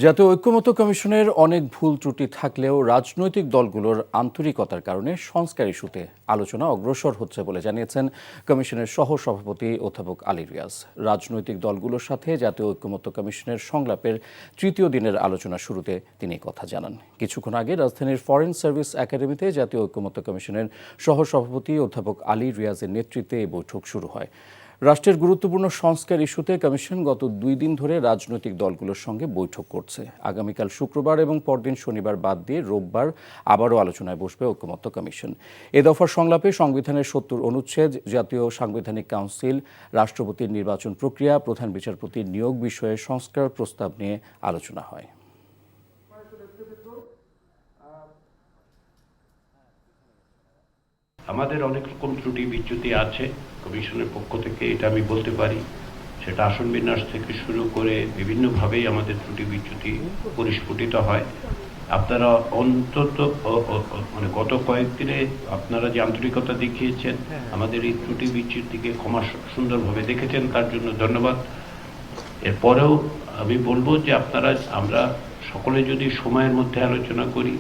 জাতীয় ঐক্যমত্য কমিশনের অনেক ভুল ত্রুটি থাকলেও রাজনৈতিক দলগুলোর আন্তরিকতার কারণে সংস্কার ইস্যুতে আলোচনা অগ্রসর হচ্ছে বলে জানিয়েছেন কমিশনের সহ সভাপতি অধ্যাপক আলী রিয়াজ। রাজনৈতিক দলগুলোর সাথে জাতীয় ঐক্যমত্য কমিশনের সংলাপের তৃতীয় দিনের আলোচনা শুরুতে তিনি কথা জানান। কিছুক্ষণ আগে রাজধানীর ফরেন সার্ভিস একাডেমিতে জাতীয় ঐক্যমত্য কমিশনের সহ সভাপতি অধ্যাপক আলী রিয়াজের নেতৃত্বে এই বৈঠক শুরু হয়। রাষ্ট্রের গুরুত্বপূর্ণ সংস্কার ইস্যুতে কমিশন গত 2 দিন ধরে রাজনৈতিক দলগুলোর সঙ্গে বৈঠক করছে। আগামীকাল শুক্রবার এবং পরদিন শনিবার বাদ দিয়ে রোববার আবারও আলোচনায় বসবে ঐক্যমত্য কমিশন। এ দফার সংলাপে সংবিধানের 70 অনুচ্ছেদ, জাতীয় সাংবিধানিক কাউন্সিল, রাষ্ট্রপতির নির্বাচন প্রক্রিয়া, প্রধান বিচারপতির নিয়োগ বিষয়ে সংস্কার প্রস্তাব নিয়ে আলোচনা হয়। আমাদের অনেক রকম ত্রুটি বিচ্যুতি আছে কমিশনের পক্ষ থেকে, এটা আমি বলতে পারি। সেটা আসন বিন্যাস থেকে শুরু করে বিভিন্নভাবেই আমাদের ত্রুটি বিচ্যুতি পরিস্ফুটিত হয়। আপনারা অন্তত গত কয়েকদিনে আপনারা যে আন্তরিকতা দেখিয়েছেন, আমাদের এই ত্রুটি বিচ্যুতিকে ক্ষমা সুন্দরভাবে দেখেছেন, তার জন্য ধন্যবাদ। এরপরেও আমি বলবো যে আমরা সকলে যদি সময়ের মধ্যে আলোচনা করি,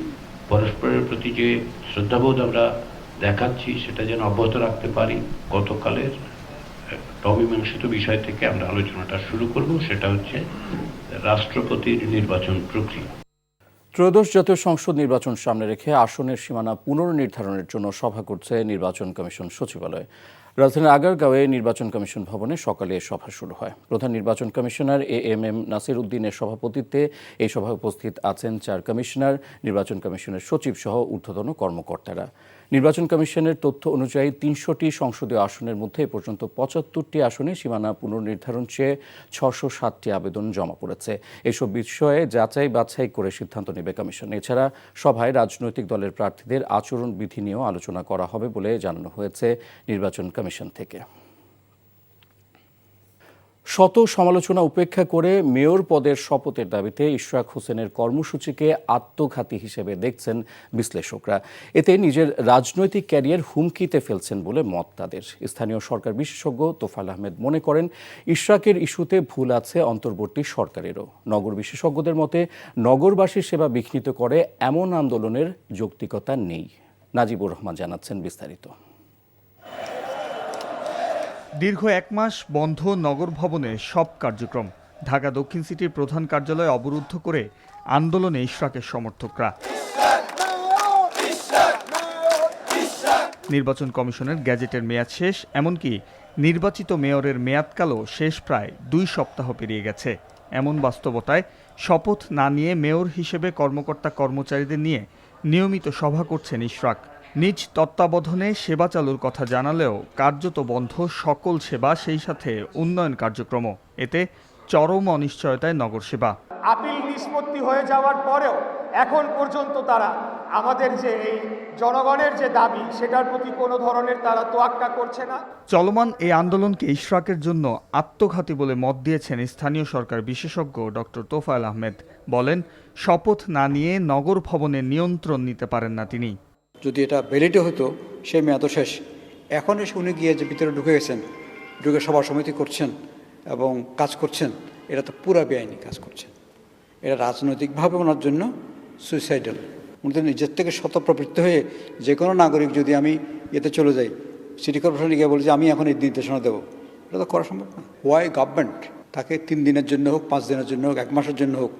পরস্পরের প্রতি যে শ্রদ্ধাবোধ আমরা দেখাচ্ছি সেটা যেন অব্যাহত রাখতে পারি। গতকালের অমীমাংসিত বিষয় থেকে আমরা আলোচনাটা শুরু করব, সেটা হচ্ছে রাষ্ট্রপতির নির্বাচন প্রক্রিয়া। ত্রয়োদশ জাতীয় সংসদ নির্বাচন সামনে রেখে আসনের সীমানা পুনর্নির্ধারণের জন্য সভা করছে নির্বাচন কমিশন সচিবালয়। রাজধানীর আগারগাঁওয়ে নির্বাচন কমিশন ভবনে সকালে এ সভা শুরু হয়। প্রধান নির্বাচন কমিশনার এএমএম নাসির উদ্দিনের সভাপতিত্বে এই সভায় উপস্থিত আছেন 4 কমিশনার, নির্বাচন কমিশনের সচিব সহ ঊর্ধ্বতন কর্মকর্তারা। নির্বাচন কমিশনের তথ্য অনুযায়ী 300টি সংসদীয় আসনের মধ্যে এ পর্যন্ত 75টি আসনে সীমানা পুনর্নির্ধারণ চেয়ে 607টি আবেদন জমা পড়েছে। এসব বিষয়ে যাচাই বাছাই করে সিদ্ধান্ত নেবে কমিশন। এছাড়া সভায় রাজনৈতিক দলের প্রার্থীদের আচরণ বিধি নিয়েও আলোচনা করা হবে বলে জানানো হয়েছে নির্বাচন কমিশন থেকে। শত সমালোচনা উপেক্ষা করে মেয়র পদের শপথের দাবিতে ইশরাক হোসেনের কর্মসূচিকে আত্মঘাতী হিসেবে দেখছেন বিশ্লেষকরা। এতে নিজের রাজনৈতিক ক্যারিয়ার হুমকিতে ফেলছেন বলে মত তাদের। স্থানীয় সরকার বিশেষজ্ঞ তোফায়েল আহমেদ মনে করেন, ইশরাকের ইস্যুতে ভুল আছে অন্তর্বর্তী সরকারেরও। নগর বিশেষজ্ঞদের মতে, নগরবাসীর সেবা বিঘ্নিত করে এমন আন্দোলনের যৌক্তিকতা নেই। নাজিবুর রহমান জানাচ্ছেন বিস্তারিত। দীর্ঘ 1 মাস বন্ধ নগর ভবনের সব কার্যক্রম। ঢাকা দক্ষিণ সিটির প্রধান কার্যালয় অবরুদ্ধ করে আন্দোলনে ইশরাকের সমর্থকরা। নির্বাচন কমিশনের গ্যাজেটের মেয়াদ শেষ, এমনকি নির্বাচিত মেয়রের মেয়াদকালও শেষ প্রায় 2 সপ্তাহ পেরিয়ে গেছে। এমন বাস্তবতায় শপথ না নিয়ে মেয়র হিসেবে কর্মকর্তা কর্মচারীদের নিয়ে নিয়মিত সভা করছেন ইশরাক। নিজ তত্ত্বাবধানে সেবা চালুর কথা জানালেও কার্যত বন্ধ সকল সেবা, সেই সাথে উন্নয়ন কার্যক্রমও। এতে চরম অনিশ্চয়তায় নগর সেবা। আপিল নিষ্পত্তি হয়ে যাওয়ার পরেও এখন পর্যন্ত তারা আমাদের যে এই জনগণের যে দাবি, সেটার প্রতি কোনো ধরনের তারা তোয়াক্কা করছে না। চলমান এই আন্দোলনকে ইশরাকের জন্য আত্মঘাতী বলে মত দিয়েছেন স্থানীয় সরকার বিশেষজ্ঞ ডক্টর তোফায়েল আহমেদ। বলেন, শপথ না নিয়ে নগর ভবনের নিয়ন্ত্রণ নিতে পারেন না তিনি। যদি এটা ব্যালিডে হতো, সে মেয়াদ শেষ। এখন এসে উনি গিয়ে যে ভিতরে ঢুকে গেছেন, ঢুকে সভা সমিতি করছেন এবং কাজ করছেন, এটা তো পুরা বেআইনি কাজ করছেন। এটা রাজনৈতিকভাবে ওনার জন্য সুইসাইডাল। উনি তো নিজের থেকে স্বতঃপ্রবৃত্ত হয়ে যে কোনো নাগরিক, যদি আমি এতে চলে যাই, সিটি কর্পোরেশনে গিয়ে বলি যে আমি এখন এই নির্দেশনা দেবো, এটা তো করা সম্ভব না। ওয়াই গভর্নমেন্ট তাকে 3 দিনের জন্য হোক, 5 দিনের জন্য হোক, 1 মাসের জন্য হোক,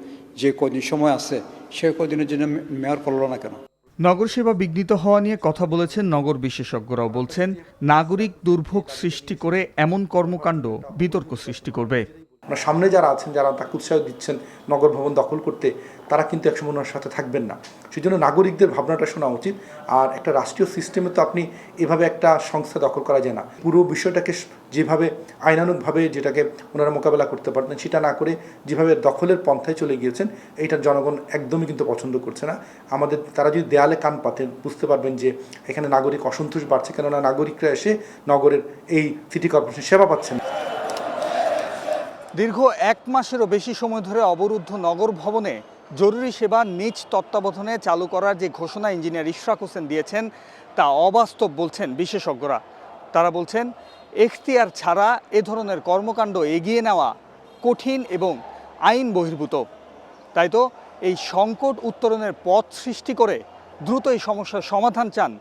যে কদিন সময় আছে সে কদিনের জন্য মেয়র করল না কেন? নগর সেবা বিঘ্নিত হওয়া নিয়ে কথা বলেছেন নগর বিশেষজ্ঞরাও। বলছেন, নাগরিক দুর্ভোগ সৃষ্টি করে এমন কর্মকাণ্ড বিতর্ক সৃষ্টি করবে। আপনার সামনে যারা আছেন, যারা তাকে উৎসাহ দিচ্ছেন নগর ভবন দখল করতে, তারা কিন্তু একসময় ওনার সাথে থাকবেন না। সেই জন্য নাগরিকদের ভাবনাটা শোনা উচিত। আর একটা রাষ্ট্রীয় সিস্টেমে তো আপনি এভাবে একটা সংস্থা দখল করা যায় না। পুরো বিষয়টাকে যেভাবে আইনানুগভাবে যেটাকে ওনারা মোকাবেলা করতে পারতেন, সেটা না করে যেভাবে দখলের পন্থায় চলে গিয়েছেন, এইটা জনগণ একদমই কিন্তু পছন্দ করছে না। তারা যদি দেয়ালে কান পাতেন, বুঝতে পারবেন যে এখানে নাগরিক অসন্তোষ বাড়ছে, কেননা নাগরিকরা এসে নগরের এই সিটি কর্পোরেশন সেবা পাচ্ছেন। দীর্ঘ 1 মাসেরও বেশি সময় ধরে অবরুদ্ধ নগর ভবনে জরুরি সেবা নিজ তত্ত্বাবধানে চালু করার যে ঘোষণা ইঞ্জিনিয়ার ইশরাক হোসেন দিয়েছেন, তা অবাস্তব বলছেন বিশেষজ্ঞরা। তারা বলছেন, এখতিয়ার ছাড়া এ ধরনের কর্মকাণ্ড এগিয়ে নেওয়া কঠিন এবং আইন বহির্ভূত। তাই তো এই সংকট উত্তরণের পথ সৃষ্টি করে দ্রুত এই সমস্যার সমাধান চান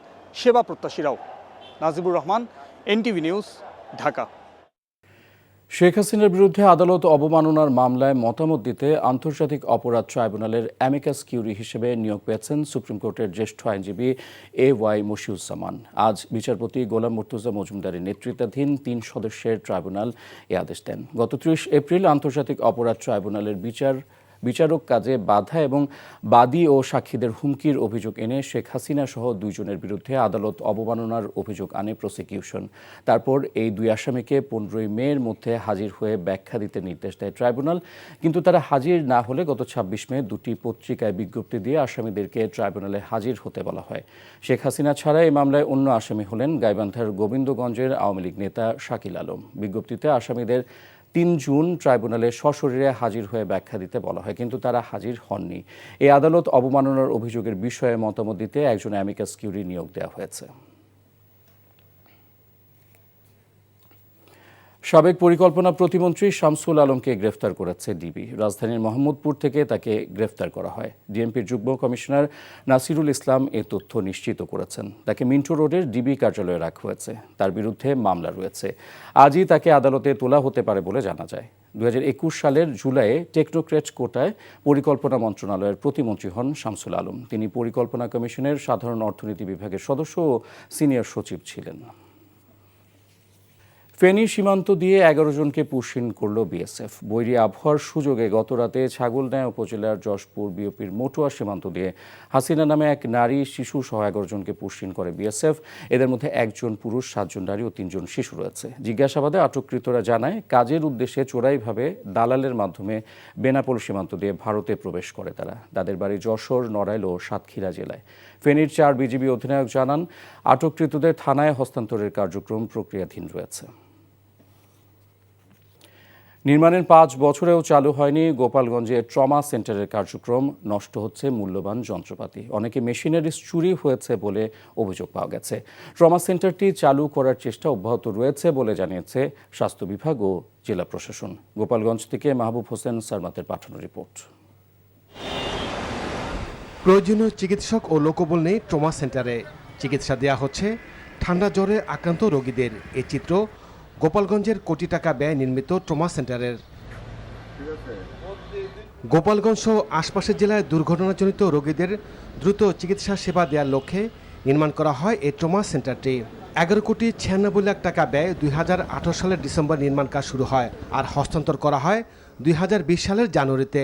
সেবা প্রত্যাশীরাও। Najibur Rahman, NTV News, Dhaka. শেখ হাসিনার বিরুদ্ধে আদালত অবমাননার মামলায় মতামত দিতে আন্তর্জাতিক অপরাধ ট্রাইব্যুনালের অ্যামিকাস কিউরি হিসেবে নিয়োগ পেয়েছেন সুপ্রিম কোর্টের জ্যেষ্ঠ আইনজীবী ওয়াই মশিউজ্জামান। আজ বিচারপতি গোলাম মুর্তুজা মজুমদারের নেতৃত্বাধীন 3 সদস্যের ট্রাইব্যুনাল এ আদেশ দেন। গত 30 এপ্রিল আন্তর্জাতিক অপরাধ ট্রাইব্যুনালের বিচারক কাজে বাধা এবং বাদী ও সাক্ষীদের হুমকির অভিযোগ এনে শেখ হাসিনা সহ 2 জনের বিরুদ্ধে আদালত অবমাননার অভিযোগ আনে প্রসিকিউশন। তারপর এই 2 আসামিকে 15 মের মধ্যে হাজির হয়ে ব্যাখ্যা দিতে নির্দেশ দেয় ট্রাইব্যুনাল। কিন্তু তারা হাজির না হলে গত 26 মে 2টি পত্রিকায় বিজ্ঞপ্তি দিয়ে আসামিদেরকে ট্রাইব্যুনালে হাজির হতে বলা হয়। শেখ হাসিনা ছাড়া এই মামলায় অন্য আসামি হলেন গাইবান্ধার গোবিন্দগঞ্জের আওয়ামী লীগ নেতা শাকিল আলম। বিজ্ঞপ্তিতে আসামিদের 3 জুন ট্রাইব্যুনালে সশরীরে হাজির হয়ে ব্যাখ্যা দিতে বলা হয়, কিন্তু তারা হাজির হননি। এই আদালত অবমাননার অভিযোগের বিষয়ে মতামত দিতে একজন অ্যামিকাস কিউরি নিয়োগ দেওয়া হয়েছে। সাবেক পরিকল্পনা প্রতিমন্ত্রী শামসুল আলমকে গ্রেফতার করেছে ডিবি। রাজধানীর মোহাম্মদপুর থেকে তাকে গ্রেফতার করা হয়। ডিএমপির যুগ্ম কমিশনার নাসিরুল ইসলাম এ তথ্য নিশ্চিত করেছেন। তাকে মিন্টো রোডের ডিবি কার্যালয়ে রাখা হয়েছে। তার বিরুদ্ধে মামলা রয়েছে। আজই তাকে আদালতে তোলা হতে পারে বলে জানা যায়। 2021 সালের জুলাইয়ে টেকনোক্রেট কোটায় পরিকল্পনা মন্ত্রণালয়ের প্রতিমন্ত্রী হন শামসুল আলম। তিনি পরিকল্পনা কমিশনের সাধারণ অর্থনীতি বিভাগের সদস্য ও সিনিয়র সচিব ছিলেন। ফেনী সীমান্ত দিয়ে 11 জনকে পুশিন করল বিএসএফ। বৈরী আবহাওয়ার সুযোগে গতরাতে ছাগলনাইয়া উপজেলার যশপুর বিওপির মটুয়া সীমান্ত দিয়ে হাসিনা নামে এক নারী শিশু সহ 11 জনকে পুশিন করে বিএসএফ। এদের মধ্যে 1 জন পুরুষ, 7 জন নারী ও 3 জন শিশু রয়েছে। জিজ্ঞাসাবাদে আটককৃতরা জানায় কাজের উদ্দেশ্যে চোরাইভাবে দালালের মাধ্যমে বেনাপোল সীমান্ত দিয়ে ভারতে প্রবেশ করে তারা। তাদের বাড়ি যশোর, নড়াইল ও সাতক্ষীরা জেলায়। ফেনীর 4 বিজিবি অধিনায়ক জানান আটককৃতদের থানায় হস্তান্তরের কার্যক্রম প্রক্রিয়াধীন রয়েছে। নির্মাণের 5 বছরেও চালু হয়নি গোপালগঞ্জে ট্রমা সেন্টারের কার্যক্রম। নষ্ট হচ্ছে মূল্যবান যন্ত্রপাতি। অনেকে মেশিনারিজ চুরি হয়েছে বলে অভিযোগ পাওয়া গেছে। ট্রমা সেন্টারটি চালু করার চেষ্টা অব্যাহত রয়েছে বলে জানিয়েছে স্বাস্থ্য বিভাগ ও জেলা প্রশাসন। গোপালগঞ্জ থেকে মাহবুব হোসেন সারমাতের পাঠানো রিপোর্ট। প্রয়োজনীয় চিকিৎসক ও লোকবল নেই ট্রমা সেন্টারে। চিকিৎসা দেওয়া হচ্ছে ঠান্ডা জ্বরে আক্রান্ত রোগীদের। এই চিত্র গোপালগঞ্জের কোটি টাকা ব্যয় নির্মিত ট্রমা সেন্টারের। গোপালগঞ্জ সহ আশপাশের জেলায় দুর্ঘটনাজনিত রোগীদের দ্রুত চিকিৎসা সেবা দেওয়ার লক্ষ্যে নির্মাণ করা হয় এই ট্রমা সেন্টারটি। 11 কোটি 96 লাখ টাকা ব্যয় 2018 সালের ডিসেম্বর নির্মাণ কাজ শুরু হয় আর হস্তান্তর করা হয় 2020 সালের জানুয়ারিতে।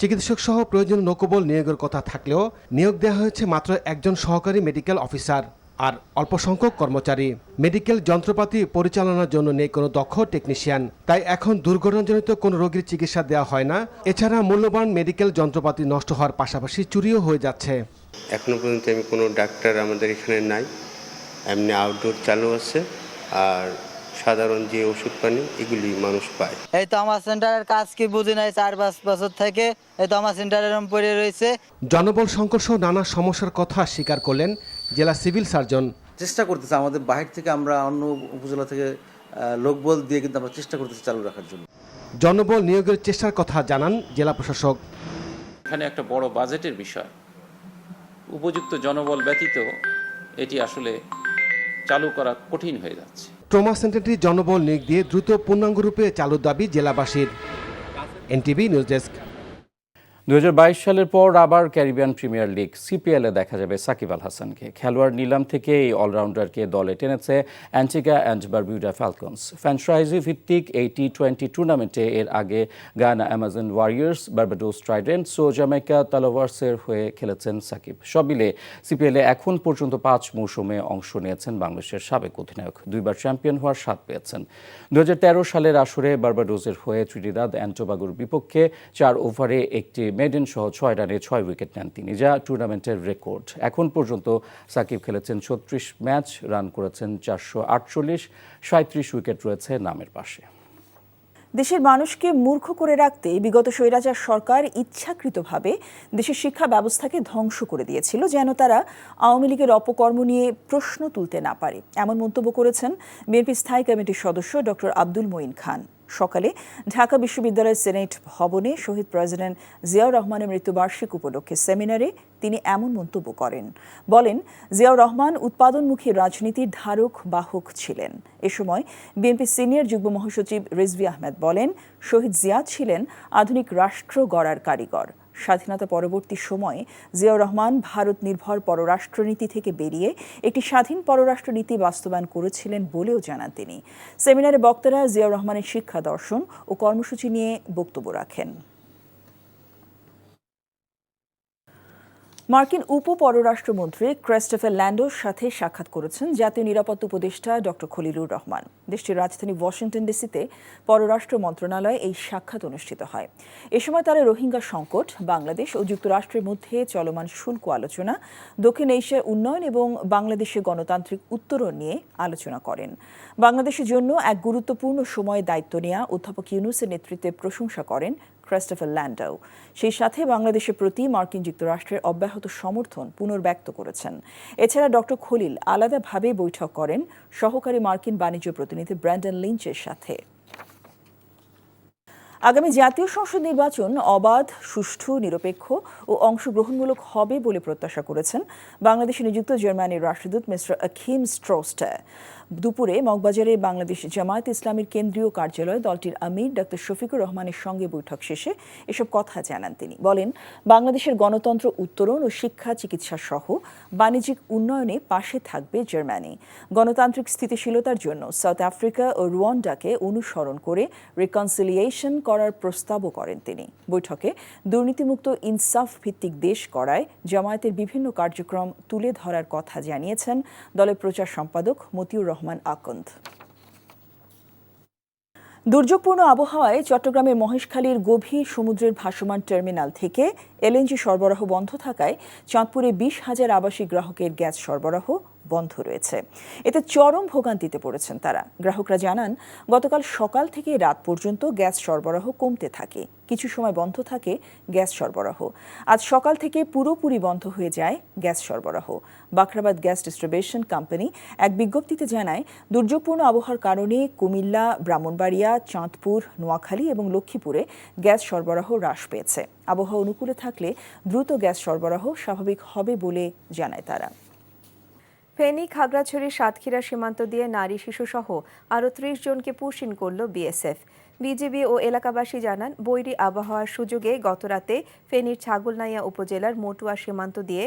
চিকিৎসক সহ প্রয়োজনীয় লোকবল নিয়োগের কথা থাকলেও নিয়োগ দেওয়া হয়েছে মাত্র 1 জন সহকারী মেডিকেল অফিসার আর অল্প সংখ্যক কর্মচারী। মেডিকেল যন্ত্রপাতি পরিচালনার জন্য নেই কোনো দক্ষ টেকনিশিয়ান। তাই এখন দুর্ঘটনাজনিত কোনো রোগীর চিকিৎসা দেওয়া হয় না। এছাড়া মূল্যবান মেডিকেল যন্ত্রপাতি নষ্ট হওয়ার পাশাপাশি চুরিও হয়ে যাচ্ছে। এখনো পর্যন্ত আমি কোনো ডাক্তার আমাদের এখানে নাই, এমনি আউটডোর চালু আছে আর সাধারণ যে ওষুধ পানি এগুলি মানুষ পায়। এই তো আমার সেন্টারের কাজ কি বুঝি নাই, 4-5 বছর থেকে এই তো আমার সেন্টারের পড়ে রয়েছে। জনবল সংকট সহ নানা সমস্যার কথা স্বীকার করলেন জেলা সিভিল সার্জন। চেষ্টা করতেছে আমাদের বাহির থেকে, আমরা অন্য উপজেলা থেকে লোকবল দিয়ে কিন্তু আমরা চেষ্টা করতেছি চালু রাখার জন্য। জনবল নিয়োগের চেষ্টার কথা জানান জেলা প্রশাসক। এখানে একটা বড় বাজেটের বিষয়, উপযুক্ত জনবল ব্যতীত এটি আসলে চালু করা কঠিন হয়ে যাচ্ছে। ট্রমা সেন্টারটি জনবল নিয়োগ দিয়ে দ্রুত পূর্ণাঙ্গরূপে চালুর দাবি জেলাবাসীর। NTV news desk. 2022 সালের পর আবার ক্যারিবিয়ান প্রিমিয়ার লিগ সিপিএলে দেখা যাবে সাকিব আল হাসানকে। খেলোয়াড় নিলাম থেকে এই অলরাউন্ডারকে দলে টেনেছে Antigua and Barbuda Falcons. Franchise ভিত্তিক এই টি20 টুর্নামেন্টে এর আগে Guyana Amazon Warriors, Barbados Tridents ও জামাইকা তালোয়ার্সের হয়ে খেলেছেন সাকিব। সব মিলে সিপিএলে এখন পর্যন্ত 5 মৌসুমে অংশ নিয়েছেন বাংলাদেশের সাবেক অধিনায়ক। 2 বার চ্যাম্পিয়ন হওয়ার স্বাদ পেয়েছেন। 2013 সালের আসরে বার্বাডোসের হয়ে ত্রিনিদাদ অ্যান্ড টোবাগোর বিপক্ষে 4 ওভারে একটি মেডেন সহ 6 রানে 6 উইকেট নেন তিনি, যা টুর্নামেন্টের রেকর্ড। এখন পর্যন্ত সাকিব খেলেছেন 36 ম্যাচ, রান করেছেন 448, 37 উইকেট রয়েছে নামের পাশে। দেশের মানুষকে মূর্খ করে রাখতে বিগত স্বৈরাচার সরকার ইচ্ছাকৃতভাবে দেশের শিক্ষা ব্যবস্থাকে ধ্বংস করে দিয়েছিল, যেন তারা আওয়ামী লীগের অপকর্ম নিয়ে প্রশ্ন তুলতে না পারে। এমন মন্তব্য করেছেন বিএনপি স্থায়ী কমিটির সদস্য ডক্টর আব্দুল মঈন খান। সকালে ঢাকা বিশ্ববিদ্যালয়ের সিনেট ভবনে শহীদ প্রেসিডেন্ট জিয়াউর রহমানের মৃত্যুবার্ষিকী উপলক্ষে সেমিনারে তিনি এমন মন্তব্য করেন। বলেন, জিয়াউর রহমান উৎপাদনমুখী রাজনীতির ধারক বাহক ছিলেন। এ সময় বিএনপি সিনিয়র যুগ্ম মহাসচিব রিজভী আহমেদ বলেন, শহীদ জিয়া ছিলেন আধুনিক রাষ্ট্র গড়ার কারিগর। স্বাধীনতা পরবর্তী সময়ে জিয়াউর রহমান ভারত নির্ভর পররাষ্ট্রনীতি থেকে বেরিয়ে একটি স্বাধীন পররাষ্ট্রনীতি বাস্তবায়ন করেছিলেন বলেও জানান তিনি। সেমিনারে বক্তারা জিয়াউর রহমানের শিক্ষা দর্শন ও কর্মসূচি নিয়ে বক্তব্য রাখেন। মার্কিন উপপররাষ্ট্রমন্ত্রী ক্রিস্টোফার ল্যান্ডোর সাথে সাক্ষাৎ করেছেন জাতীয় নিরাপত্তা উপদেষ্টা ডক্টর খলিলুর রহমান। দেশটির রাজধানী ওয়াশিংটন ডিসিতে পররাষ্ট্র মন্ত্রণালয়ে এই সাক্ষাৎ অনুষ্ঠিত হয়। এ সময় তারা রোহিঙ্গা সংকট, বাংলাদেশ ও যুক্তরাষ্ট্রের মধ্যে চলমান শুল্ক আলোচনা, দক্ষিণ এশিয়ার উন্নয়ন এবং বাংলাদেশের গণতান্ত্রিক উত্তরণ নিয়ে আলোচনা করেন। বাংলাদেশের জন্য এক গুরুত্বপূর্ণ সময়ে দায়িত্ব নেওয়া অধ্যাপক ইউনূসের নেতৃত্বে প্রশংসা করেন ক্রিস্টোফার ল্যান্ডো। সেই সাথে বাংলাদেশের প্রতি মার্কিন যুক্তরাষ্ট্রের অব্যাহত সমর্থন পুনর্ব্যক্ত করেছেন। এছাড়া ডক্টর খলিল আলাদাভাবে বৈঠক করেন সহকারী মার্কিন বাণিজ্য প্রতিনিধি ব্র্যান্ডন লিঞ্চের সাথে। আগামী জাতীয় সংসদ নির্বাচন অবাধ, সুষ্ঠু, নিরপেক্ষ ও অংশগ্রহণমূলক হবে বলে প্রত্যাশা করেছেন বাংলাদেশে নিযুক্ত জার্মানির রাষ্ট্রদূত মিস্টার আখিম স্ট্রোস্টে। দুপুরে মগবাজারে বাংলাদেশ জামায়াত ইসলামীর কেন্দ্রীয় কার্যালয়ে দলটির আমির ডক্টর শফিকুর রহমানের সঙ্গে বৈঠক শেষে এসব কথা জানান তিনি। বলেন, বাংলাদেশের গণতন্ত্র উত্তরণ ও শিক্ষা, চিকিৎসা সহ বাণিজ্যিক উন্নয়নে পাশে থাকবে জার্মানি। গণতান্ত্রিক স্থিতিশীলতার জন্য সাউথ আফ্রিকা ও রুয়ান্ডাকে অনুসরণ করে রিকনসিলিয়েশন করার প্রস্তাবও করেন তিনি। বৈঠকে দুর্নীতিমুক্ত ইনসাফ ভিত্তিক দেশ গড়ায় জামায়াতের বিভিন্ন কার্যক্রম তুলে ধরার কথা জানিয়েছেন দলের প্রচার সম্পাদক মতিউর রহমান আকন্দ। দুর্যোগপূর্ণ আবহাওয়ায় চট্টগ্রামের মহেশখালীর গভীর সমুদ্রের ভাসমান টার্মিনাল থেকে এলএনজি সরবরাহ বন্ধ থাকায় চাঁদপুরে 20,000 আবাসিক গ্রাহকের গ্যাস সরবরাহ বন্ধ রয়েছে। এতে চরম ভোগান্তিতে পড়েছেন তারা। গ্রাহকরা জানান, গতকাল সকাল থেকে রাত পর্যন্ত গ্যাস সরবরাহ কমতে থাকে, কিছু সময় বন্ধ থাকে গ্যাস সরবরাহ। আজ সকাল থেকে পুরোপুরি বন্ধ হয়ে যায় গ্যাস সরবরাহ। বাখরাবাদ গ্যাস ডিস্ট্রিবিউশন কোম্পানি এক বিজ্ঞপ্তিতে জানায়, দুর্যোগপূর্ণ আবহাওয়ার কারণে কুমিল্লা, ব্রাহ্মণবাড়িয়া, চাঁদপুর, নোয়াখালী এবং লক্ষ্মীপুরে গ্যাস সরবরাহ হ্রাস পেয়েছে। আবহাওয়া অনুকূলে থাকলে দ্রুত গ্যাস সরবরাহ স্বাভাবিক হবে বলে জানায় তারা। ফেনী, খাগড়াছড়ি, সাতক্ষীরা সীমান্ত দিয়ে নারী শিশুসহ আরও 30 জনকে পুশ-ইন করল বিএসএফ। বিজিবি ও এলাকাবাসী জানান, বৈরী আবহাওয়ার সুযোগে গতরাতে ফেনীর ছাগলনাইয়া উপজেলার মটুয়া সীমান্ত দিয়ে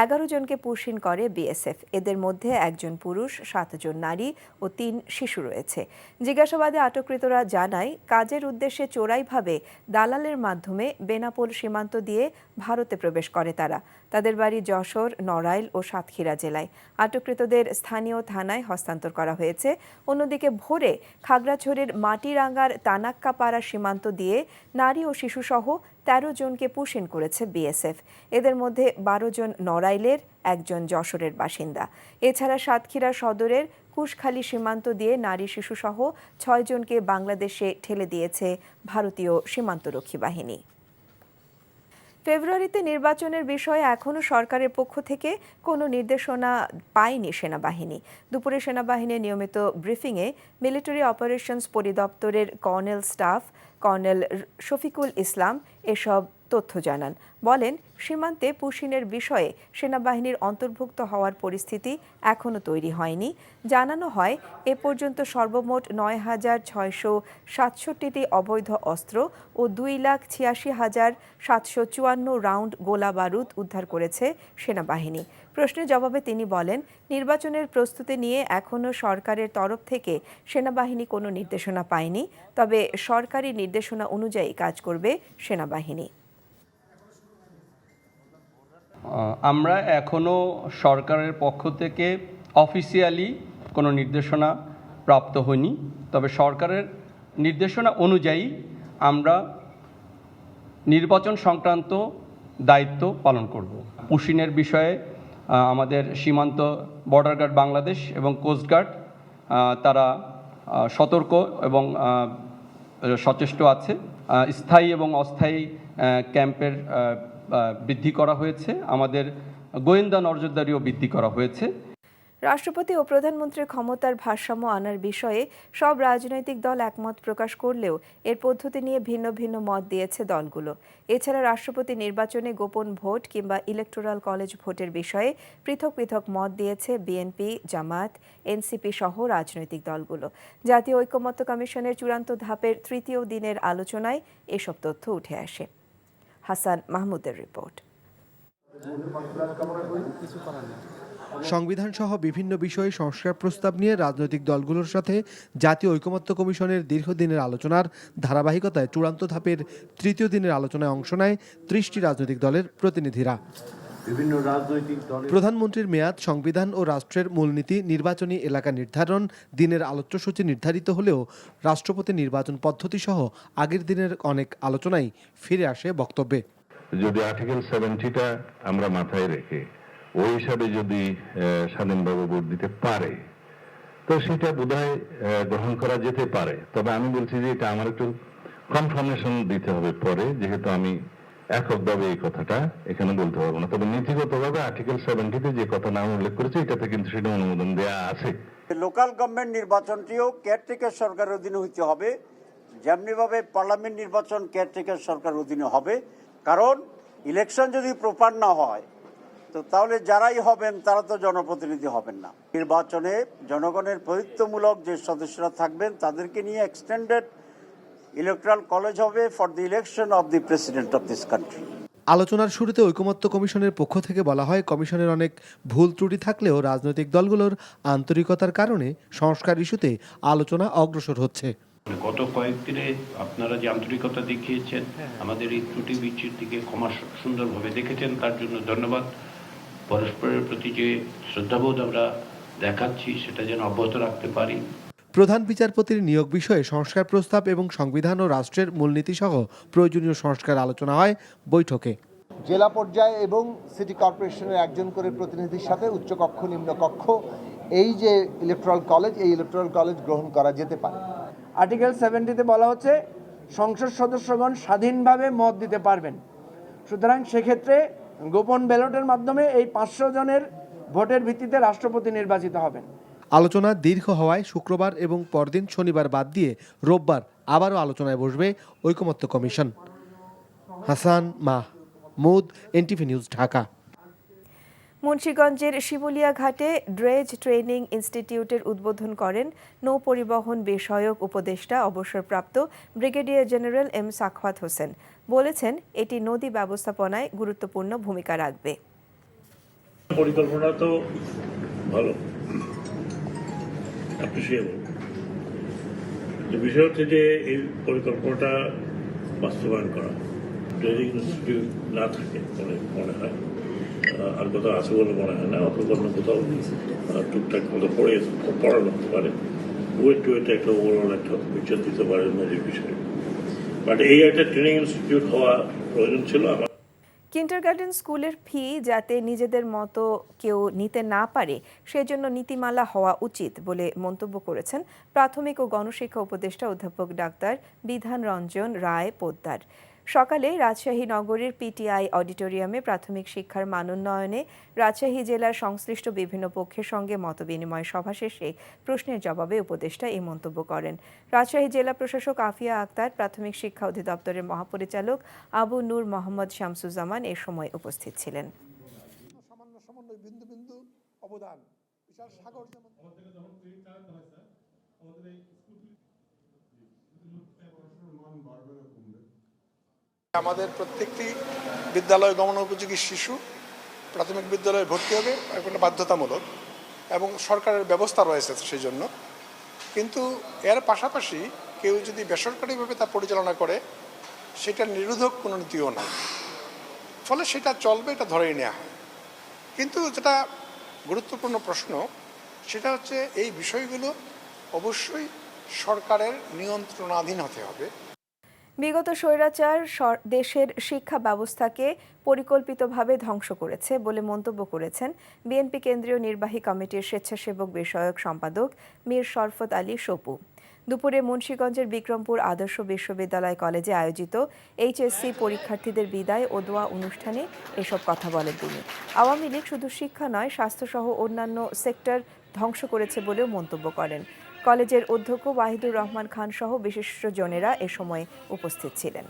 11 জনকে পুশ-ইন করে বিএসএফ। এদের মধ্যে 1 জন পুরুষ, 7 জন নারী ও 3 শিশু রয়েছে। জিজ্ঞাসাবাদে আটককৃতরা জানায়, কাজের উদ্দেশ্যে চোরাইভাবে দালালের মাধ্যমে বেনাপোল সীমান্ত দিয়ে ভারতে প্রবেশ করে তারা। তাদের বাড়ি যশোর, নড়াইল ও সাতক্ষীরা জেলায়। আটককৃতদের স্থানীয় থানায় হস্তান্তর করা হয়েছে। অন্যদিকে ভোরে খাগড়াছড়ির মাটিরাঙ্গার তানাক্কাপাড়া সীমান্ত দিয়ে নারী ও শিশুসহ 13 জনকে পুশ-ইন করেছে বিএসএফ। এদের মধ্যে 12 জন নড়াইলের, 1 জন যশোরের বাসিন্দা। এছাড়া সাতক্ষীরা সদরের কুশখালী সীমান্ত দিয়ে নারী শিশুসহ 6 জনকে বাংলাদেশে ঠেলে দিয়েছে ভারতীয় সীমান্তরক্ষী বাহিনী। ফেব্রুয়ারিতে নির্বাচনের বিষয়ে এখনও সরকারের পক্ষ থেকে কোনো নির্দেশনা পায়নি সেনাবাহিনী। দুপুরে সেনাবাহিনীর নিয়মিত ব্রিফিংয়ে মিলিটারি অপারেশনস পরিদপ্তরের colonel staff colonel Shafiqul Islam এসব তথ্য জানান। বলেন, সীমান্তে পুশ-ইনের বিষয়ে সেনাবাহিনীর অন্তর্ভুক্ত হওয়ার পরিস্থিতি এখনও তৈরি হয়নি। জানানো হয়, এ পর্যন্ত সর্বমোট 9,667টি অবৈধ অস্ত্র ও 2,86,754 রাউন্ড গোলা বারুদ উদ্ধার করেছে সেনাবাহিনী। প্রশ্নের জবাবে তিনি বলেন, নির্বাচনের প্রস্তুতি নিয়ে এখনও সরকারের তরফ থেকে সেনাবাহিনী কোনো নির্দেশনা পায়নি, তবে সরকারি নির্দেশনা অনুযায়ী কাজ করবে সেনাবাহিনী। আমরা এখনও সরকারের পক্ষ থেকে অফিসিয়ালি কোনো নির্দেশনা প্রাপ্ত হয়নি, তবে সরকারের নির্দেশনা অনুযায়ী আমরা নির্বাচন সংক্রান্ত দায়িত্ব পালন করব। পুশ-ইনের বিষয়ে আমাদের সীমান্ত বর্ডার গার্ড বাংলাদেশ এবং কোস্টগার্ড তারা সতর্ক এবং সচেষ্ট আছে। স্থায়ী এবং অস্থায়ী ক্যাম্পের বৃদ্ধি করা হয়েছে। আমাদের গোয়েন্দা নজরদারিও বৃদ্ধি করা হয়েছে। রাষ্ট্রপতি ও প্রধানমন্ত্রীর ক্ষমতার ভারসাম্য আনার বিষয়ে সব রাজনৈতিক দল একমত প্রকাশ করলেও এর পদ্ধতি নিয়ে ভিন্ন ভিন্ন মত দিয়েছে দলগুলো। এছাড়া রাষ্ট্রপতি নির্বাচনে গোপন ভোট কিংবা ইলেকটোরাল কলেজ ভোটের বিষয়ে পৃথক পৃথক মত দিয়েছে বিএনপি, জামায়াত, এনসিপি সহ রাজনৈতিক দলগুলো। জাতীয় ঐকমত্য কমিশনের চূড়ান্ত ধাপের তৃতীয় দিনের আলোচনায় এসব তথ্য উঠে আসে। হাসান মাহমুদের রিপোর্ট। সংবিধান সহ বিভিন্ন বিষয়ে সংস্কার প্রস্তাব নিয়ে রাজনৈতিক দলগুলোর সাথে জাতীয় ঐকমত্য কমিশনের দীর্ঘদিনের আলোচনার ধারাবাহিকতায় চূড়ান্ত ধাপের তৃতীয় দিনের আলোচনায় অংশ নেয় ৩০টি রাজনৈতিক দলের প্রতিনিধিরা। প্রধানমন্ত্রীর মেয়াদ, সংবিধান ও রাষ্ট্রের মূলনীতি, নির্বাচনী এলাকা নির্ধারণ দিনের আলোচ্যসূচি নির্ধারিত হলেও রাষ্ট্রপতি নির্বাচন পদ্ধতি সহ আগের দিনের অনেক আলোচনাই ফিরে আসে বক্তব্যে। যদি আর্টিকেল 70টা আমরা মাথায় রেখে ওই হিসাবে যদি স্বাধীনভাবে ভোট দিতে পারে তো সেটা বোধহয় গ্রহণ করা যেতে পারে। তবে আমি বলছি যে এটা আমার একটু কনফার্মেশন দিতে হবে পরে, যেহেতু আমি এককভাবে এই কথাটা এখানে বলতে পারবো না। তবে নীতিগতভাবে আর্টিকেল 70তে যে কথা নাম উল্লেখ করেছে এটাতে কিন্তু সেটা অনুমোদন দেওয়া আছে। লোকাল গভর্নমেন্ট নির্বাচনটিও কেয়ারটেকার সরকারের অধীনে হইতে হবে, যেমনিভাবে পার্লামেন্ট নির্বাচন কেয়ারটেকার সরকারের অধীনে হবে। কারণ ইলেকশন যদি প্রপার না হয় তো তাহলে যারাই হবেন তারা তো জনপ্রতিনিধি হবেন না। নির্বাচনে জনগণের প্রতিনিধিত্বমূলক যে সদস্যরা থাকবেন তাদেরকে নিয়ে এক্সটেন্ডেড ইলেকট্রাল কলেজ হবে for the election of the president of this country. আলোচনার শুরুতে ঐকমত্য কমিশনের পক্ষ থেকে বলা হয়, কমিশনের অনেক ভুল ত্রুটি থাকলেও রাজনৈতিক দলগুলোর আন্তরিকতার কারণে সংস্কার ইস্যুতে আলোচনা অগ্রসর হচ্ছে। গত কয়েকদিনে আপনারা যে আন্তরিকতা দেখিয়েছেন, আমাদের এই ত্রুটি বিচ্যুতির দিকে ক্ষমা সুন্দরভাবে দেখেছেন, তার জন্য ধন্যবাদ। পরস্পরের প্রতি যে শ্রদ্ধাবোধ আমরা দেখাচ্ছি সেটা যেন অব্যাহত রাখতে পারি। প্রধান বিচারপতির নিয়োগ বিষয়ে সংস্কার প্রস্তাব এবং সংবিধান ও রাষ্ট্রের মূলনীতি সহ প্রয়োজনীয় সংস্কার আলোচনা হয় বৈঠকে। জেলা পর্যায়ে এবং সিটি কর্পোরেশনের একজন করে প্রতিনিধির সাথে উচ্চকক্ষ, নিম্নকক্ষ, এই যে ইলেকট্রাল কলেজ, এই ইলেকট্রাল কলেজ গ্রহণ করা যেতে পারে। আর্টিকেল 70তে বলা হচ্ছে সংসদ সদস্যগণ স্বাধীনভাবে মত দিতে পারবেন। সুতরাং সেক্ষেত্রে গোপন ব্যালটের মাধ্যমে এই 500 জনের ভোটের ভিত্তিতে রাষ্ট্রপতি নির্বাচিত হবেন। আলোচনা দীর্ঘ হওয়ায় শুক্রবার এবং পরদিন শনিবার বাদ দিয়ে রোববার আবারও আলোচনায় বসবে ঐকমত্য কমিশন। Hasan Mahmud, NTV News, Dhaka. মুন্সিগঞ্জের শিমুলিয়া ঘাটে ড্রেজ ট্রেনিং ইনস্টিটিউটের উদ্বোধন করেন নৌ পরিবহন বিষয়ক উপদেষ্টা অবসরপ্রাপ্ত brigadier general M Sakhawat Hossain. বলেছেন, এটি নদী ব্যবস্থাপনায় গুরুত্বপূর্ণ ভূমিকা রাখবে। পরিকল্পনা তো ভালো, অ্যাপ্রিশিয়েবল। বিষয় হচ্ছে যে এই পরিকল্পনাটা বাস্তবায়ন করা। ট্রেনিং ইনস্টিটিউট না থাকে মনে হয়, আর কোথাও আছে বলে মনে হয় না, অথবা কোথাও টুকটাক মতো পড়ানো হতে পারে। ওয়েট টু ওয়েট একটা ওভারঅল একটা পিকচার দিতে পারে নদীর বিষয়ে। বাট এই একটা ট্রেনিং ইনস্টিটিউট হওয়া প্রয়োজন ছিল আমার। কিন্ডারগার্টেন স্কুলের ফি যাতে নিজেদের মতো কেউ নিতে না পারে সেজন্য নীতিমালা হওয়া উচিত বলে মন্তব্য করেছেন প্রাথমিক ও গণশিক্ষা উপদেষ্টা অধ্যাপক ডাক্তার বিধান রঞ্জন রায় পোদ্দার। সকালে রাজশাহী নগরীর পিটিআই অডিটোরিয়ামে প্রাথমিক শিক্ষার মানোন্নয়নে রাজশাহী জেলার সংশ্লিষ্ট বিভিন্ন পক্ষের সঙ্গে মতবিনিময় সভা শেষে প্রশ্নের জবাবে উপদেষ্টা এই মন্তব্য করেন। রাজশাহী জেলা প্রশাসক আফিয়া আক্তার, প্রাথমিক শিক্ষা অধিদপ্তরের মহাপরিচালক আবু নূর মোহাম্মদ শামসুজ্জামান এ সময় উপস্থিত ছিলেন। আমাদের প্রত্যেকটি বিদ্যালয় গমন উপযোগী শিশু প্রাথমিক বিদ্যালয়ে ভর্তি হবে, একটা বাধ্যতামূলক, এবং সরকারের ব্যবস্থা রয়েছে সেই জন্য। কিন্তু এর পাশাপাশি কেউ যদি বেসরকারিভাবে তা পরিচালনা করে সেটা নিরোধক কোনো নীতিও নাই, ফলে সেটা চলবে, এটা ধরেই নেওয়া হয়। কিন্তু যেটা গুরুত্বপূর্ণ প্রশ্ন সেটা হচ্ছে এই বিষয়গুলো অবশ্যই সরকারের নিয়ন্ত্রণাধীন হতে হবে। বিগত স্বৈরাচার দেশের শিক্ষা ব্যবস্থাকে পরিকল্পিতভাবে ধ্বংস করেছে বলে মন্তব্য করেছেন বিএনপি কেন্দ্রীয় নির্বাহী কমিটির স্বেচ্ছাসেবক বিষয়ক সম্পাদক মীর শরফত আলী সপু। দুপুরে মুন্সিগঞ্জের বিক্রমপুর আদর্শ বিশ্ববিদ্যালয় কলেজে আয়োজিত এইচএসসি পরীক্ষার্থীদের বিদায় ও দোয়া অনুষ্ঠানে এসব কথা বলেন তিনি। আওয়ামী লীগ শুধু শিক্ষা নয়, স্বাস্থ্যসহ অন্যান্য সেক্টর ধ্বংস করেছে বলেও মন্তব্য করেন। কলেজের অধ্যক্ষ ওয়াহিদুর রহমান খান সহ বিশিষ্টজনেরা এ সময় উপস্থিত ছিলেন।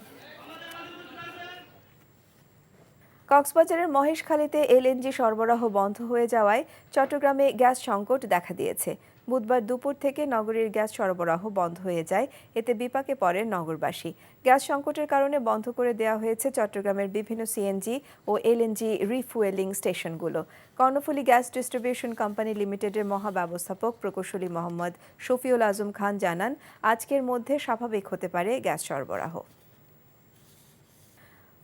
কক্সবাজারের মহেশখালীতে এলএনজি সরবরাহ বন্ধ হয়ে যাওয়ায় চট্টগ্রামে গ্যাস সংকট দেখা দিয়েছে। বুধবার দুপুর থেকে নগরীর গ্যাস সরবরাহ বন্ধ হয়ে যায়, এতে বিপাকে পড়েন নগরবাসী। গ্যাস সংকটের কারণে বন্ধ করে দেওয়া হয়েছে চট্টগ্রামের বিভিন্ন সিএনজি ও এলএনজি রিফুয়েলিং স্টেশনগুলো। কর্ণফুলী গ্যাস ডিস্ট্রিবিউশন কোম্পানি লিমিটেডের মহাব্যবস্থাপক প্রকৌশলী মোহাম্মদ শফিউল আজম খান জানান, আজকের মধ্যে স্বাভাবিক হতে পারে গ্যাস সরবরাহ।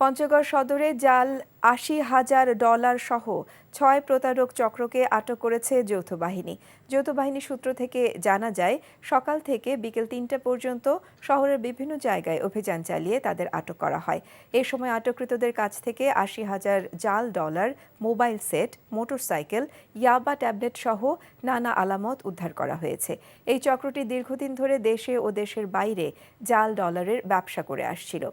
পঞ্চগড় সদরে জাল $৮০,০০০ সহ ৬ প্রতারক চক্রকে আটক করেছে যৌথ বাহিনী। যৌথ বাহিনী সূত্র থেকে জানা যায়, সকাল থেকে বিকেল ৩টা পর্যন্ত শহরের বিভিন্ন জায়গায় অভিযান চালিয়ে তাদের আটক করা হয়। এ সময় আটককৃতদের কাছ থেকে ৮০,০০০ জাল ডলার, মোবাইল সেট, মোটরসাইকেল, ইয়াবা ট্যাবলেট সহ নানা আলামত উদ্ধার করা হয়েছে। এই চক্রটি দীর্ঘদিন ধরে দেশে ও দেশের বাইরে জাল ডলারের ব্যবসা করে আসছিল।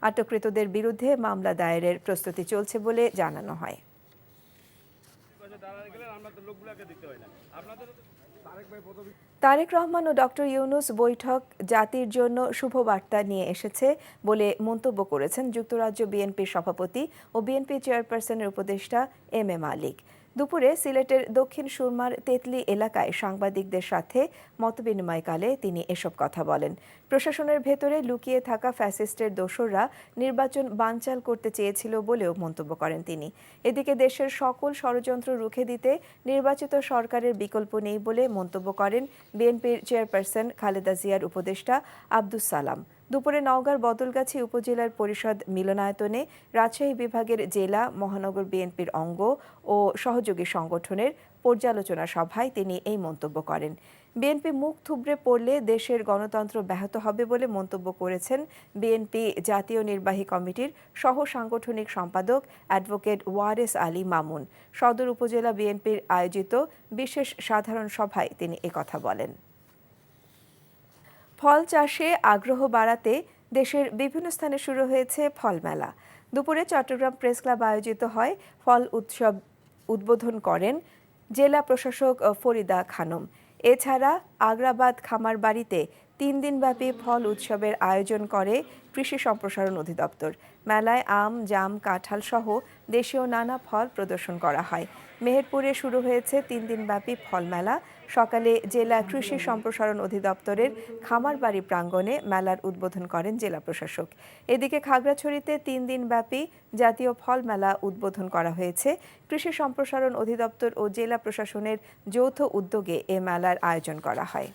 আটককৃতদের বিরুদ্ধে মামলা দায়েরের প্রস্তুতি চলছে বলে জানানো হয়। তারেক রহমান ও ডক্টর ইউনূস বৈঠক জাতির জন্য শুভবার্তা নিয়ে এসেছে বলে মন্তব্য করেছেন যুক্তরাজ্য বিএনপির সভাপতি ও বিএনপি চেয়ারপারসনের উপদেষ্টা এম এ মালিক। দুপুরে সিলেটের দক্ষিণ সুরমার তেতলি এলাকায় সাংবাদিকদের সাথে মতবিনিময়কালে তিনি এসব কথা বলেন। প্রশাসনের ভেতরে লুকিয়ে থাকা ফ্যাসিস্টের দোসররা নির্বাচন বানচাল করতে চেয়েছিল বলেও মন্তব্য করেন তিনি। এদিকে দেশের সকল ষড়যন্ত্র রুখে দিতে নির্বাচিত সরকারের বিকল্প নেই বলে মন্তব্য করেন বিএনপির চেয়ারপারসন খালেদা জিয়ার উপদেষ্টা আব্দুস সালাম। দুপুরে নওগাঁর বদলগাছি উপজেলার পরিষদ মিলনায়তনে রাজশাহী বিভাগের জেলা মহানগর বিএনপির অঙ্গ ও সহযোগী সংগঠনের পর্যালোচনা সভায় তিনি এই মন্তব্য করেন। বিএনপি মুখ থুবড়ে পড়লে দেশের গণতন্ত্র ব্যাহত হবে বলে মন্তব্য করেছেন বিএনপি জাতীয় নির্বাহী কমিটির সহ সাংগঠনিক সম্পাদক অ্যাডভোকেট ওয়ারেস আলী মামুন। সদর উপজেলা বিএনপির আয়োজিত বিশেষ সাধারণ সভায় তিনি একথা বলেন। ফল চাষে আগ্রহ বাড়াতে দেশের বিভিন্ন স্থানে শুরু হয়েছে ফল মেলা। দুপুরে চট্টগ্রাম প্রেস ক্লাব আয়োজিত হয় ফল উৎসব উদ্বোধন করেন জেলা প্রশাসক ফরিদা খানম। এছাড়া আগ্রাবাদ খামার বাড়িতে 3 দিনব্যাপী ফল উৎসবের আয়োজন করে কৃষি সম্প্রসারণ অধিদপ্তর। মেলায় আম, জাম, কাঁঠাল সহ দেশীয় নানা ফল প্রদর্শন করা হয়। মেহেরপুরে শুরু হয়েছে 3 দিনব্যাপী ফল মেলা। সকালে জেলা কৃষি সম্প্রসারণ অধিদপ্তরের খামারবাড়ি প্রাঙ্গণে মেলার উদ্বোধন করেন জেলা প্রশাসক। এদিকে খাগড়াছড়িতে 3 দিনব্যাপী জাতীয় ফল মেলা উদ্বোধন করা হয়েছে। কৃষি সম্প্রসারণ অধিদপ্তর ও জেলা প্রশাসনের যৌথ উদ্যোগে এ মেলার আয়োজন করা হয়।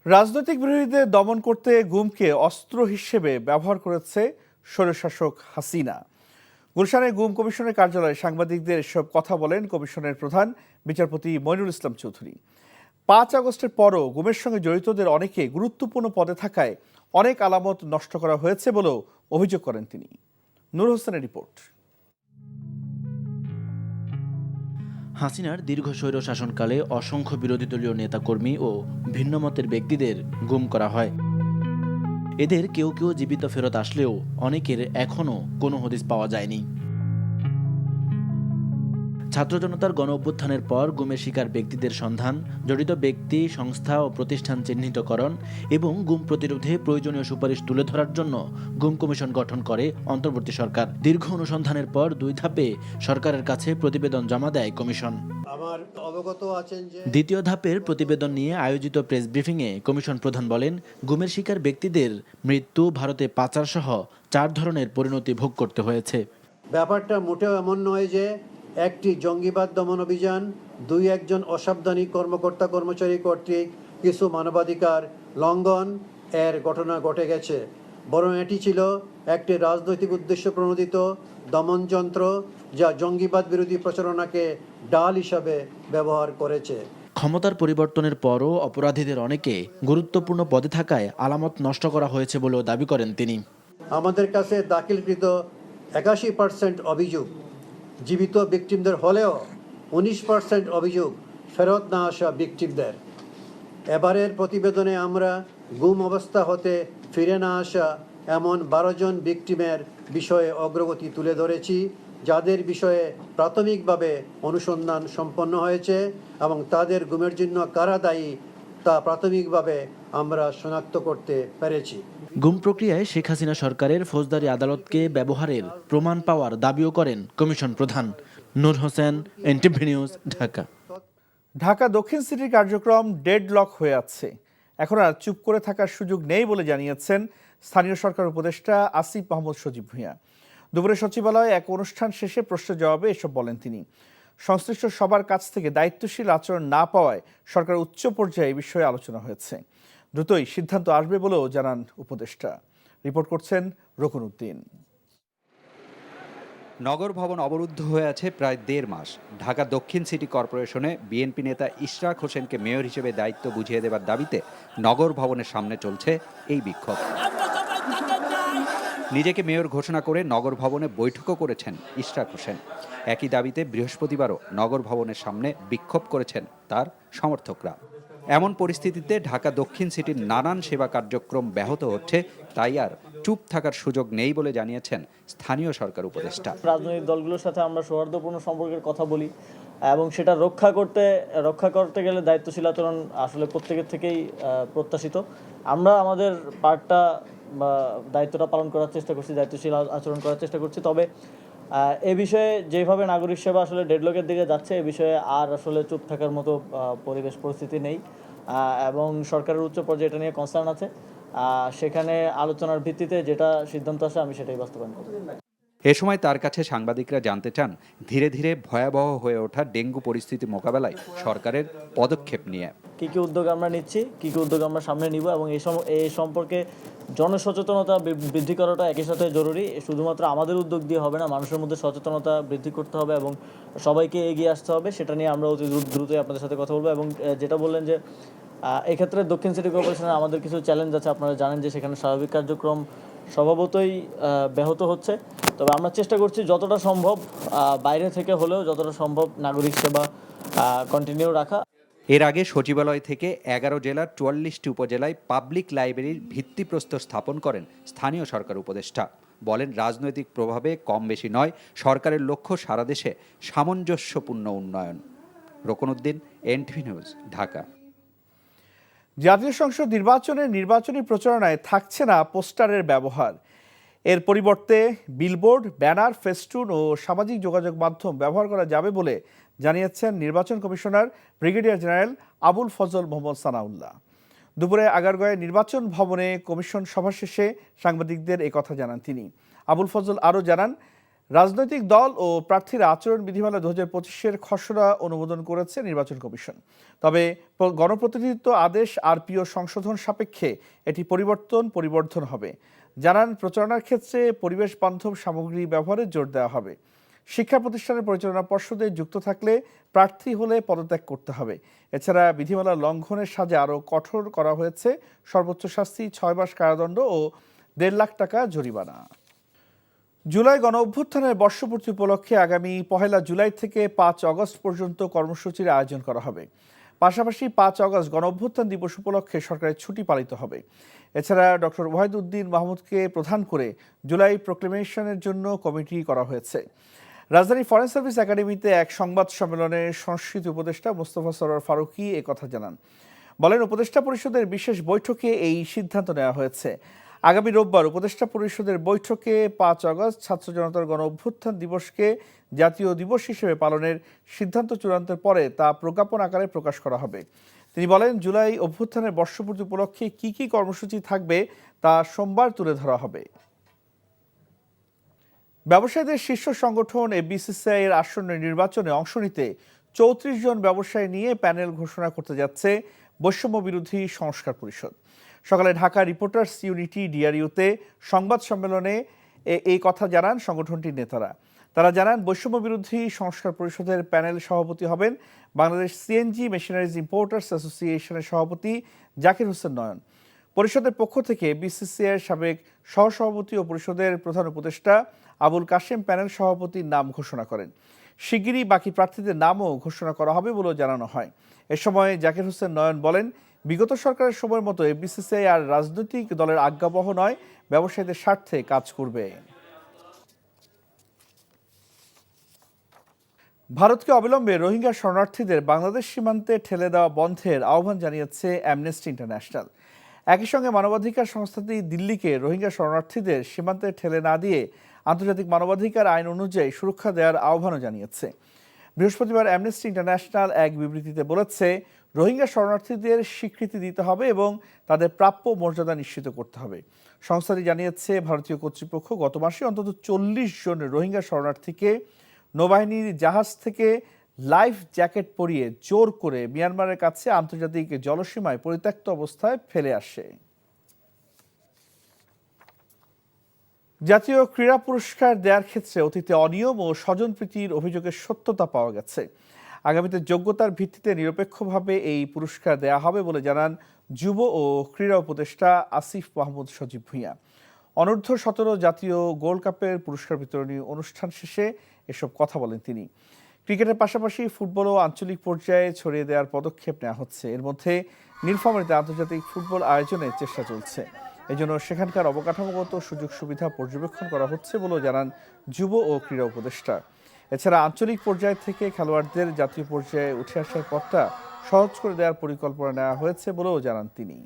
রাজনৈতিক বিরোধীদের দমন করতে গুমকে অস্ত্র হিসেবে ব্যবহার করেছে স্বৈরশাসক হাসিনা। গুলশানে গুম কমিশনের কার্যালয়ে সাংবাদিকদের এসব কথা বলেন কমিশনের প্রধান বিচারপতি মইনুল ইসলাম চৌধুরী। 5 আগস্টের পরও গুমের সঙ্গে জড়িতদের অনেকে গুরুত্বপূর্ণ পদে থাকায় অনেক আলামত নষ্ট করা হয়েছে বলেও অভিযোগ করেন তিনি। নূর হোসেনের রিপোর্ট। হাসিনার দীর্ঘ স্বৈর শাসনকালে অসংখ্য বিরোধী দলীয় নেতাকর্মী ও ভিন্নমতের ব্যক্তিদের গুম করা হয়। এদের কেউ কেউ জীবিত ফেরত আসলেও অনেকের এখনও কোনো হদিস পাওয়া যায়নি। ছাত্র জনতার গণ অভ্যুত্থানের পর গুমের শিকার ব্যক্তিদের সন্ধান, জড়িত ব্যক্তি, সংস্থা ও প্রতিষ্ঠান চিহ্নিতকরণ এবং গুম প্রতিরোধে প্রয়োজনীয় সুপারিশ তুলে ধরার জন্য গুম কমিশন গঠন করে অন্তর্বর্তী সরকার। দীর্ঘ অনুসন্ধানের পর 2 ধাপে সরকারের কাছে প্রতিবেদন জমা দেয় কমিশন। দ্বিতীয় ধাপের প্রতিবেদন নিয়ে আয়োজিত প্রেস ব্রিফিংয়ে কমিশন প্রধান বলেন, গুমের শিকার ব্যক্তিদের মৃত্যু, ভারতে পাচার সহ 4 ধরনের পরিণতি ভোগ করতে হয়েছে। ব্যাপারটা মোটেও এমন নয় যে একটি জঙ্গিবাদ দমন অভিযান, 2-1 অসাবধানী কর্মকর্তা কর্মচারী কর্তৃক কিছু মানবাধিকার লঙ্ঘন এর ঘটনা ঘটে গেছে, বরং এটি ছিল একটি রাজনৈতিক উদ্দেশ্য প্রণোদিত দমনযন্ত্র যা জঙ্গিবাদ বিরোধী প্রচারণাকে ডাল হিসাবে ব্যবহার করেছে। ক্ষমতার পরিবর্তনের পরও অপরাধীদের অনেকে গুরুত্বপূর্ণ পদে থাকায় আলামত নষ্ট করা হয়েছে বলেও দাবি করেন তিনি। আমাদের কাছে দাখিলকৃত 81% অভিযোগ জীবিত ভিকটিমদের হলেও 19% অভিযোগ ফেরত না আসা ভিকটিমদের। এবারের প্রতিবেদনে আমরা গুম অবস্থা হতে ফিরে না আসা এমন 12 জন ভিকটিমের বিষয়ে অগ্রগতি তুলে ধরেছি, যাদের বিষয়ে প্রাথমিকভাবে অনুসন্ধান সম্পন্ন হয়েছে এবং তাদের গুমের জন্য কারা দায়ী তা প্রাথমিকভাবে আমরা শনাক্ত করতে পেরেছি। গুম প্রক্রিয়ায় শেখ হাসিনা সরকারের ফৌজদারি আদালতকে ব্যবহারের প্রমাণ পাওয়ার দাবিও করেন কমিশন প্রধান। নূর হোসেন, এনটিভি নিউজ, ঢাকা। ঢাকা দক্ষিণ সিটির কার্যক্রম ডেডলক হয়ে আছে, এখন আর চুপ করে থাকার সুযোগ নেই বলে জানিয়েছেন স্থানীয় সরকার উপদেষ্টা আসিফ মাহমুদ সজীব ভূঁইয়া। দুপুরে সচিবালয়ে এক অনুষ্ঠান শেষে প্রশ্নের জবাবে এসব বলেন তিনি। সংশ্লিষ্ট সবার কাছ থেকে দায়িত্বশীল আচরণ না পাওয়ায় সরকার উচ্চ পর্যায়ে এই বিষয়ে আলোচনা হয়েছে। দ্রুতই সিদ্ধান্ত আসবে বলেও জানান উপদেষ্টা। রিপোর্ট করছেন রকুনউদ্দিন। নগর ভবন অবরুদ্ধ হয়ে আছে প্রায় 1.5 মাস। ঢাকা দক্ষিণ সিটি কর্পোরেশনে বিএনপি নেতা ইশরাক হোসেনকে মেয়র হিসেবে দায়িত্ব বুঝিয়ে দেবার দাবিতে নগর ভবনের সামনে চলছে এই বিক্ষোভ। নিজেকে মেয়র ঘোষণা করে নগর ভবনে বৈঠকও করেছেন ইশরাক হোসেন। একই দাবিতে বৃহস্পতিবারও নগর ভবনের সামনে বিক্ষোভ করেছেন তার সমর্থকরা। এমন পরিস্থিতিতে ঢাকা দক্ষিণ সিটির নানান সেবা কার্যক্রম ব্যাহত হচ্ছে, তাই আর চুপ থাকার সুযোগ নেই বলে জানিয়েছেন স্থানীয় সরকার উপদেষ্টা। রাজনৈতিক দলগুলোর সাথে আমরা সৌহার্দ্যপূর্ণ সম্পর্কের কথা বলি এবং সেটা রক্ষা করতে গেলে দায়িত্বশীল আচরণ আসলে প্রত্যেকের থেকেই প্রত্যাশিত। আমরা আমাদের পার্টটা বা দায়িত্বটা পালন করার চেষ্টা করছি, দায়িত্বশীল আচরণ করার চেষ্টা করছি। তবে এ বিষয়ে যেভাবে নাগরিক সেবা আসলে ডেডলকের দিকে যাচ্ছে, এ বিষয়ে আর আসলে চুপ থাকার মতো পরিবেশ পরিস্থিতি নেই এবং সরকারের উচ্চ পর্যায়ে এটা নিয়ে কনসার্ন আছে। সেখানে আলোচনার ভিত্তিতে যেটা সিদ্ধান্ত আসে আমি সেটাই বাস্তবায়ন করব। এ সময় তার কাছে সাংবাদিকরা জানতে চান ধীরে ধীরে ভয়াবহ হয়ে ওঠা ডেঙ্গু পরিস্থিতি মোকাবেলায় সরকারের পদক্ষেপ নিয়ে কী কী উদ্যোগ আমরা নিচ্ছি, কী কী উদ্যোগ আমরা সামনে নিব এবং এই সম্পর্কে জনসচেতনতা বৃদ্ধি করাটা একই সাথে জরুরি। শুধুমাত্র আমাদের উদ্যোগ দিয়ে হবে না, মানুষের মধ্যে সচেতনতা বৃদ্ধি করতে হবে এবং সবাইকে এগিয়ে আসতে হবে। সেটা নিয়ে আমরা অতি দ্রুতই আপনাদের সাথে কথা বলবো। এবং যেটা বললেন যে এক্ষেত্রে দক্ষিণ সিটি কর্পোরেশনে আমাদের কিছু চ্যালেঞ্জ আছে। আপনারা জানেন যে সেখানে স্বাভাবিক কার্যক্রম স্বভাবতই ব্যাহত হচ্ছে। তবে আমরা চেষ্টা করছি যতটা সম্ভব বাইরে থেকে হলেও যতটা সম্ভব নাগরিক সেবা কন্টিনিউ রাখা। এর আগে সচিবালয় থেকে 11 জেলার 44টি উপজেলায় পাবলিক লাইব্রেরির ভিত্তিপ্রস্তর স্থাপন করেন স্থানীয় সরকার উপদেষ্টা। বলেন, রাজনৈতিক প্রভাবে কম বেশি নয়, সরকারের লক্ষ্য সারা দেশে সামঞ্জস্যপূর্ণ উন্নয়ন। রকুনউদ্দিন, এনটিভি নিউজ, ঢাকা। জাতীয় সংসদ নির্বাচনের নির্বাচনী প্রচারণায় থাকছে না পোস্টারের ব্যবহার। এর পরিবর্তে বিলবোর্ড, ব্যানার, ফেস্টুন ও সামাজিক যোগাযোগ মাধ্যম ব্যবহার করা যাবে বলে জানিয়েছেন নির্বাচন commissioner brigadier general Abul Fazal Mohammad Sanaullah. দুপুরে আগারগাঁওয়ে নির্বাচন ভবনে কমিশন সভা শেষে সাংবাদিকদের একথা জানান তিনি। আবুল ফজল আরও জানান, রাজনৈতিক দল ও প্রার্থীরা আচরণ বিধিমালা 2025-এর খসড়া অনুমোদন করেছে নির্বাচন কমিশন। তবে গণপ্রতিনিধিত্ব আদেশ আরপিও সংশোধন সাপেক্ষে এটি পরিবর্ধন হবে। জানান, প্রচারণার ক্ষেত্রে পরিবেশ বান্ধব সামগ্রী ব্যবহারে জোর দেওয়া হবে। শিক্ষা প্রতিষ্ঠানের পরিচালনা পর্ষদে যুক্ত থাকলে প্রার্থী হলে পদত্যাগ করতে হবে। এছাড়া বিধিমালা লঙ্ঘনের সাজা আরও কঠোর করা হয়েছে। সর্বোচ্চ শাস্তি 6 মাস কারাদণ্ড ও 1.5 লাখ টাকা জরিমানা। জুলাই গণ অভ্যুত্থানের বর্ষপূর্তি উপলক্ষে আগামী 1 জুলাই থেকে 5 আগস্ট পর্যন্ত কর্মসূচির আয়োজন করা হবে। পাশাপাশি 5 আগস্ট গণ অভ্যুত্থান দিবস উপলক্ষে সরকারের ছুটি পালিত হবে। এছাড়া ডক্টর ওয়াহিদউদ্দিন মাহমুদকে প্রধান করে জুলাই প্রোক্লেমেশনের জন্য কমিটি করা হয়েছে। রাজধানী ফরেন সার্ভিস একাডেমিতে এক সংবাদ সম্মেলনে সংস্কৃতি উপদেষ্টা মোস্তফা সরোয়ার ফারুকী একথা জানান। বলেন, উপদেষ্টা পরিষদের বিশেষ বৈঠকে এই সিদ্ধান্ত নেওয়া হয়েছে। আগামী রোববার উপদেষ্টা পরিষদের বৈঠকে 5 আগস্ট ছাত্র জনতার গণ অভ্যুত্থান দিবসকে জাতীয় দিবস হিসেবে পালনের সিদ্ধান্ত চূড়ান্তের পরে তা প্রজ্ঞাপন আকারে প্রকাশ করা হবে। তিনি বলেন, জুলাই অভ্যুত্থানের বর্ষপূর্তি উপলক্ষে কী কী কর্মসূচি থাকবে তা সোমবার তুলে ধরা হবে। ব্যবসায়ীদের শীর্ষ সংগঠন এফবিসিসিআই এর আসন্ন নির্বাচনে অংশ নিতে 34 জন ব্যবসায়ী নিয়ে প্যানেল ঘোষণা করতে যাচ্ছে বৈষম্য বিরোধী সংস্কার পরিষদ। সকালে ঢাকা রিপোর্টার্স ইউনিটি ডিআরইউতে সংবাদ সম্মেলনে এই কথা জানান সংগঠনটির নেতারা। তারা জানান, বৈষম্য বিরোধী সংস্কার পরিষদের প্যানেল সভাপতি হবেন বাংলাদেশ সিএনজি মেশিনারিজ ইম্পোর্টার্স অ্যাসোসিয়েশনের সভাপতি জাকির হোসেন নয়ন। পরিষদের পক্ষ থেকে বিসিসিআইয়ের সাবেক সহসভাপতি ও পরিষদের প্রধান উপদেষ্টা আবুল কাশেম প্যানেল সভাপতির নাম ঘোষণা করেন। শিগগিরই বাকি প্রার্থীদের নামও ঘোষণা করা হবে বলেও জানানো হয়। এ সময় জাকির হোসেন নয়ন বলেন, বিগত সরকারের সময়ের মতো বিসিসিআই আর রাজনৈতিক দলের আজ্ঞাবহ নয়, ব্যবসায়ীদের স্বার্থে কাজ করবে। ভারতকে অবিলম্বে রোহিঙ্গা শরণার্থীদের বাংলাদেশ সীমান্তে ঠেলে দেওয়া বন্ধের আহ্বান জানিয়েছে অ্যামনেস্টি ইন্টারন্যাশনাল। একই সঙ্গে মানবাধিকার সংস্থাটি দিল্লিকে রোহিঙ্গা শরণার্থীদের সীমান্তে ঠেলে না দিয়ে আন্তর্জাতিক মানবাধিকার আইন অনুযায়ী সুরক্ষা দেওয়ার আহ্বানও জানিয়েছে। বৃহস্পতিবার অ্যামনেস্টি ইন্টারন্যাশনাল এক বিবৃতিতে বলেছে, রোহিঙ্গা শরণার্থীদের স্বীকৃতি দিতে হবে এবং তাদের প্রাপ্য মর্যাদা নিশ্চিত করতে হবে। সংস্থাটি জানিয়েছে, ভারতীয় কর্তৃপক্ষ গত মাসে অন্তত 40 জন রোহিঙ্গা শরণার্থীকে নৌবাহিনীর জাহাজ থেকে লাইফ জ্যাকেট পরিয়ে জোর করে মিয়ানমারের কাছে আন্তর্জাতিক জলসীমায় পরিত্যক্ত অবস্থায় ফেলে আসে। জাতীয় ক্রীড়া পুরস্কার দেওয়ার ক্ষেত্রে অতীতে অনিয়ম ও স্বজনপ্রীতির অভিযোগের সত্যতা পাওয়া গেছে। আগামীতে যোগ্যতার ভিত্তিতে নিরপেক্ষভাবে এই পুরস্কার দেয়া হবে বলে জানান যুব ও ক্রীড়া উপদেষ্টা আসিফ মাহমুদ সজীব ভূঁইয়া। অনূর্ধ্ব-17 জাতীয় গোল্ড কাপের পুরস্কার বিতরণী অনুষ্ঠান শেষে এসব কথা বলেন তিনি। ক্রিকেটের পাশাপাশি ফুটবলও আঞ্চলিক পর্যায়ে ছড়িয়ে দেওয়ার পদক্ষেপ নেওয়া হচ্ছে। এর মধ্যে নীলফামারীতে আন্তর্জাতিক ফুটবল আয়োজনের চেষ্টা চলছে। এজন্য সেখানকার অবকাঠামোগত সুযোগ সুবিধা পর্যবেক্ষণ করা হচ্ছে বলেও জানান যুব ও ক্রীড়া উপদেষ্টা। এছাড়া আঞ্চলিক পর্যায় থেকে খেলোয়াড়দের জাতীয় পর্যায়ে উঠে আসার পথটা সহজ করে দেওয়ার পরিকল্পনা নেওয়া হয়েছে বলেও জানান তিনি।